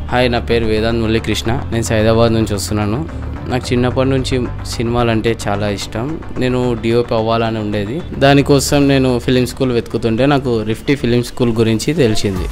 Hi, నా పేరు వేదాంత్ మురళీకృష్ణ. నేను సైదాబాద్ నుంచి వస్తున్నాను. నాకు చిన్నప్పటి నుంచి సినిమాలు అంటే చాలా ఇష్టం. నేను డిఓపి అవ్వాలని ఉండేది. దానికోసం నేను ఫిలిం స్కూల్ వెతుకుతుంటే నాకు రిఫ్టీ ఫిలిం స్కూల్ గురించి తెలిసింది.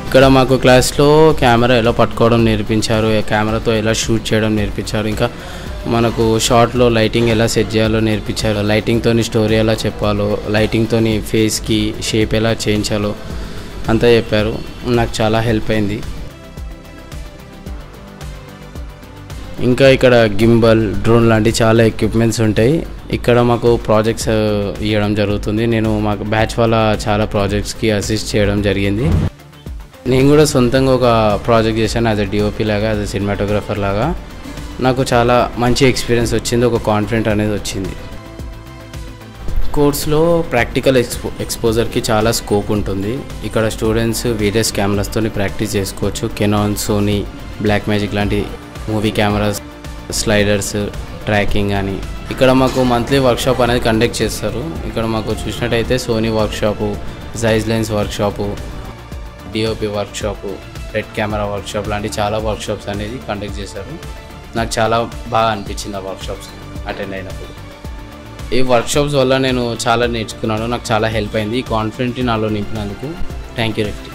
ఇక్కడ మాకు క్లాస్లో కెమెరా ఎలా పట్టుకోవడం నేర్పించారు, కెమెరాతో ఎలా షూట్ చేయడం నేర్పించారు, ఇంకా మనకు షార్ట్లో లైటింగ్ ఎలా సెట్ చేయాలో నేర్పించారు, లైటింగ్తో స్టోరీ ఎలా చెప్పాలో, లైటింగ్తో ఫేస్కి షేప్ ఎలా చేయించాలో అంతా చెప్పారు. నాకు చాలా హెల్ప్ అయింది. ఇంకా ఇక్కడ గింబల్, డ్రోన్ లాంటి చాలా ఎక్విప్మెంట్స్ ఉంటాయి. ఇక్కడ మాకు ప్రాజెక్ట్స్ ఇవ్వడం జరుగుతుంది. నేను మాకు బ్యాచ్ వల్ల చాలా ప్రాజెక్ట్స్కి అసిస్ట్ చేయడం జరిగింది. నేను కూడా సొంతంగా ఒక ప్రాజెక్ట్ చేశాను యాజ్ ఎ డిఓపి లాగా, యాజ్ ఎ సినిమాటోగ్రఫర్ లాగా. నాకు చాలా మంచి ఎక్స్పీరియన్స్ వచ్చింది, ఒక కాన్ఫిడెంట్ అనేది వచ్చింది. కోర్స్లో ప్రాక్టికల్ ఎక్స్పోజర్కి చాలా స్కోప్ ఉంటుంది. ఇక్కడ స్టూడెంట్స్ వేరియస్ కెమెరాస్తో ప్రాక్టీస్ చేసుకోవచ్చు. కెనాన్, సోనీ, బ్లాక్ మ్యాజిక్ లాంటి మూవీ కెమెరాస్, స్లైడర్స్, ట్రాకింగ్ అని. ఇక్కడ మాకు మంత్లీ వర్క్షాప్ అనేది కండక్ట్ చేస్తారు. ఇక్కడ మాకు చూసినట్టయితే Sony workshop, Zeiss lens workshop, DOP workshop, Red camera workshop లాంటి చాలా వర్క్షాప్స్ అనేది కండక్ట్ చేశారు. నాకు చాలా బాగా అనిపించింది ఆ వర్క్షాప్స్ అటెండ్ అయినప్పుడు. ఈ వర్క్షాప్స్ వల్ల నేను చాలా నేర్చుకున్నాను. నాకు చాలా హెల్ప్ అయింది. ఈ కాన్ఫిడెంట్ నాలో నింపినందుకు థ్యాంక్ యూ రెఫ్టీ.